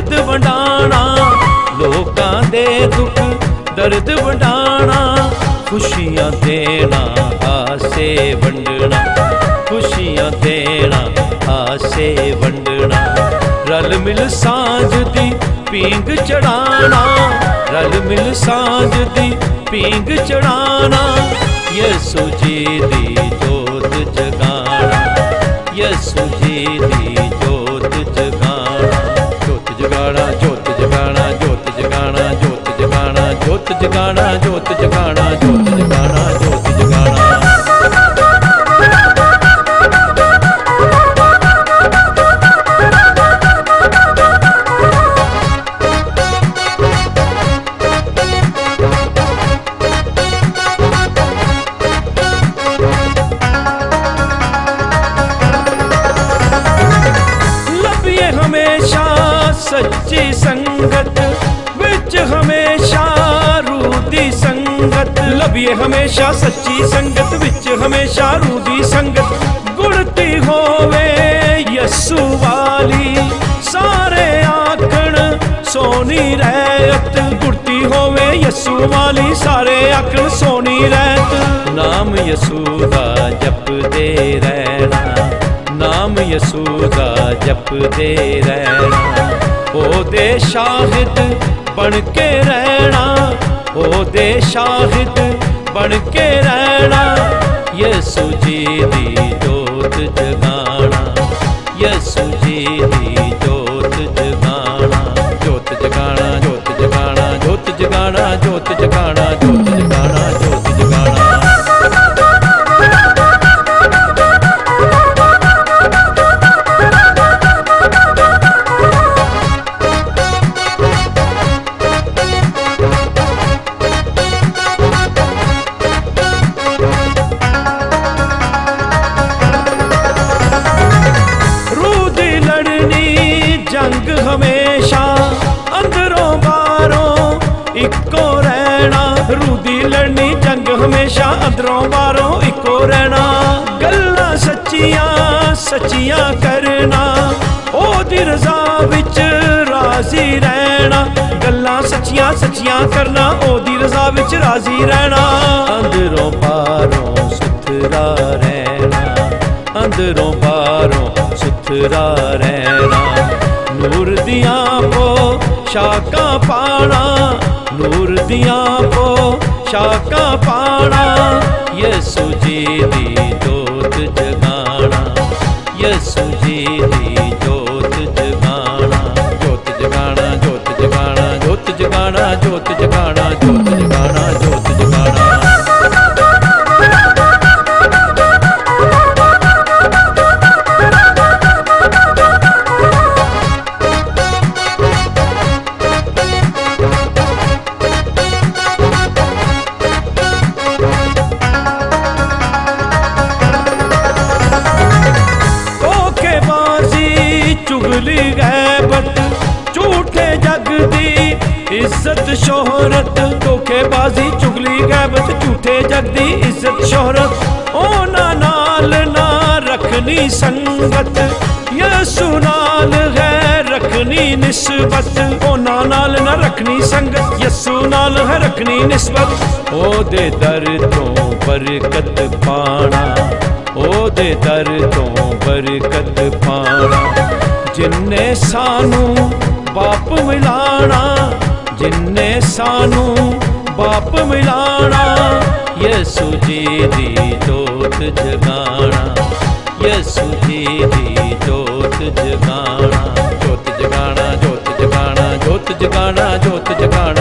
दर्द वंडाना, लोकां दे दुख दर्द वंडाना, खुशियां देना आसे वंडना, खुशियां देना आसे वंडना। रल मिल सांझ दी पींग चढ़ाना, रल मिल सांझ दी पींग चढ़ाना, यसु जी दी जोत जगाना, यसु जी दी जोत जगाना। जोत जगाना, जोत जगाना, जोत जगाना, जोत जगाना, जोत जगाना, जोत जगाना, जोत जगाना, जोत जगाना। हमेशा सच्ची संगत विच हमेशा रूदी संगत, लभिए हमेशा सच्ची संगत विच हमेशा रूदी संगत। गुड़ती होवे यसु वाली सारे आखण सोनी रहत, गुड़ती होवे यसु वाली सारे आखण सोनी रहत। नाम यसु दा जपदे रहना, नाम यसु दा जपदे रहना, ओदे शाहिद बन के रहना, ओदे शाहिद बन के रहना। यसु जी दी जोत जगाना, यसु जी दी जोत जगाना। जोत जगाना, जोत जगाना, जोत जगाना, जोत जगाना, जोत जगाना, जोत जगाना। जंग हमेशा अंदरों बारों इको रहना, रूदी लड़नी जंग हमेशा अंदरों बारों इको रहना। गल्लां सच्चियां सच्चियां करना, ओदी रज़ा विच राजी रहना, गल्लां सच्चियां सच्चियां करना, ओदी रज़ा विच राजी रहना। अंदरों बारों सुथरा रहना, अंदरों बारों सुथरा रहना। नूर दियां पो शाका पाना, नूर दियां पो शाका पाना। यसु जी दी जोत जगाना, यसु जी दी जोत जगाना। जोत जगाना, जोत जगाना, जोत जगाना, जोत जगाना, जोत जगाना, जोत जगाना। चुगली गैबत झूठे जग दी इज्जत शोहरत, धोखेबाजी चुगली गैबत झूठे जग दी इज्जत शोहरत। ओना नाल ना रखनी संगत, यसु नाल है रखनी निस्बत। ओना नाल ना रखनी संगत, यसु नाल है रखनी निस्बत। ओदे दर तो बरकत पाना, ओदे दर तो बरकत पाना। जिन्ने सानू बाप मिलाना, जिन्ने सानू बाप मिलाना। यसु जी दी जोत जगाना, यसु जी दी जोत जगाना। जोत जगाना, जोत जगाना, जोत जगाना, जोत जगाना।